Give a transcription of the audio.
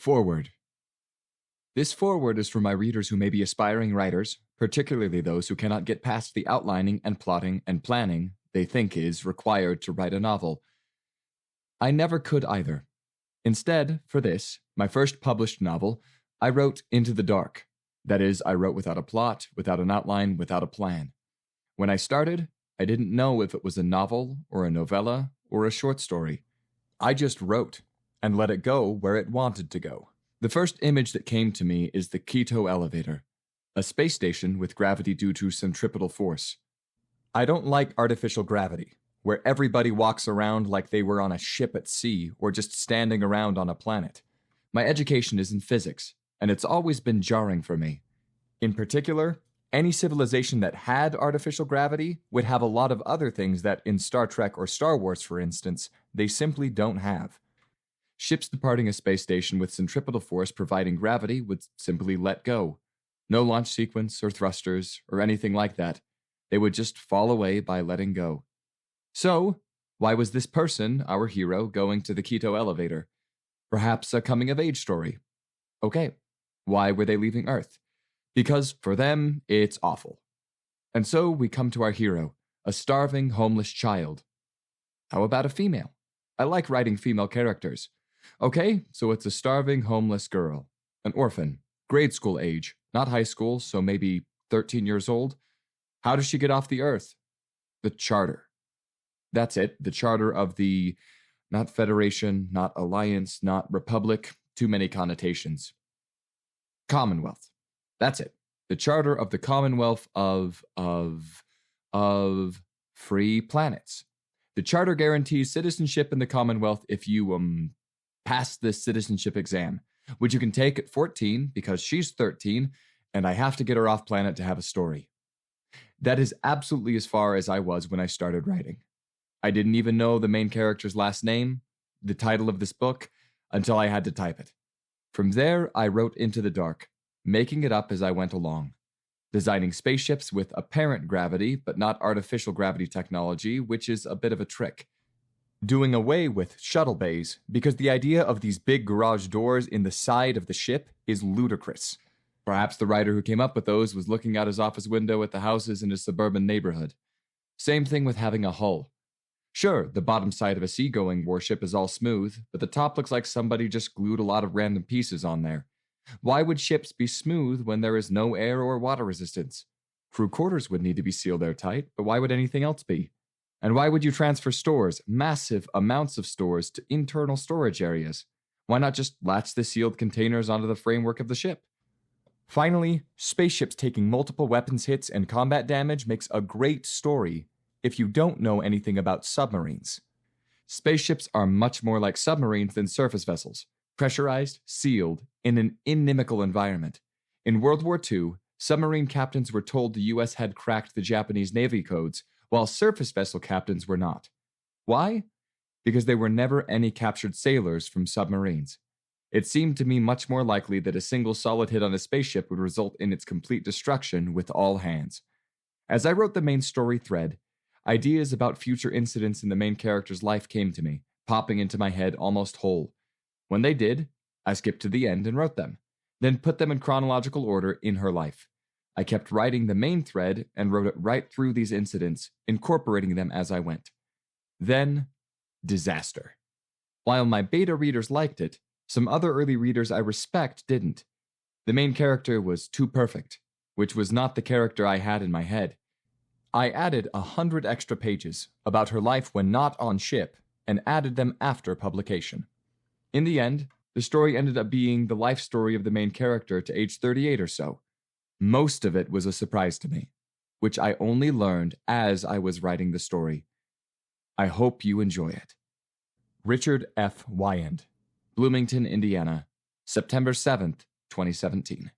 Forward. This foreword is for my readers who may be aspiring writers, particularly those who cannot get past the outlining and plotting and planning they think is required to write a novel. I never could either. Instead, for this, my first published novel, I wrote into the dark. That is, I wrote without a plot, without an outline, without a plan. When I started, I didn't know if it was a novel or a novella or a short story. I just wrote and let it go where it wanted to go. The first image that came to me is the Quito Elevator, a space station with gravity due to centripetal force. I don't like artificial gravity, where everybody walks around like they were on a ship at sea or just standing around on a planet. My education is in physics, and it's always been jarring for me. In particular, any civilization that had artificial gravity would have a lot of other things that, in Star Trek or Star Wars for instance, they simply don't have. Ships departing a space station with centripetal force providing gravity would simply let go. No launch sequence or thrusters or anything like that. They would just fall away by letting go. So, why was this person, our hero, going to the Quito Elevator? Perhaps a coming-of-age story. Okay, why were they leaving Earth? Because, for them, it's awful. And so we come to our hero, a starving, homeless child. How about a female? I like writing female characters. Okay, so it's a starving, homeless girl. An orphan, grade school age, not high school, so maybe 13 years old. How does she get off the Earth? The Charter. That's it, the charter of the, not Federation, not Alliance, not Republic, too many connotations. Commonwealth. That's it, the charter of the Commonwealth of free planets. The charter guarantees citizenship in the Commonwealth if you, pass this citizenship exam, which you can take at 14 because she's 13, and I have to get her off planet to have a story. That is absolutely as far as I was when I started writing. I didn't even know the main character's last name, the title of this book, until I had to type it. From there, I wrote into the dark, making it up as I went along, designing spaceships with apparent gravity, but not artificial gravity technology, which is a bit of a trick. Doing away with shuttle bays, because the idea of these big garage doors in the side of the ship is ludicrous. Perhaps the writer who came up with those was looking out his office window at the houses in his suburban neighborhood. Same thing with having a hull. Sure, the bottom side of a seagoing warship is all smooth, but the top looks like somebody just glued a lot of random pieces on there. Why would ships be smooth when there is no air or water resistance? Crew quarters would need to be sealed airtight, but why would anything else be? And why would you transfer stores, massive amounts of stores, to internal storage areas? Why not just latch the sealed containers onto the framework of the ship? Finally, spaceships taking multiple weapons hits and combat damage makes a great story if you don't know anything about submarines. Spaceships are much more like submarines than surface vessels, pressurized, sealed, in an inimical environment. In World War II, submarine captains were told the US had cracked the Japanese Navy codes, while surface vessel captains were not. Why? Because there were never any captured sailors from submarines. It seemed to me much more likely that a single solid hit on a spaceship would result in its complete destruction with all hands. As I wrote the main story thread, ideas about future incidents in the main character's life came to me, popping into my head almost whole. When they did, I skipped to the end and wrote them, then put them in chronological order in her life. I kept writing the main thread and wrote it right through these incidents, incorporating them as I went. Then, disaster. While my beta readers liked it, some other early readers I respect didn't. The main character was too perfect, which was not the character I had in my head. I added 100 extra pages about her life when not on ship, and added them after publication. In the end, the story ended up being the life story of the main character to age 38 or so. Most of it was a surprise to me, which I only learned as I was writing the story. I hope you enjoy it. Richard F. Wyand, Bloomington, Indiana, September 7th, 2017.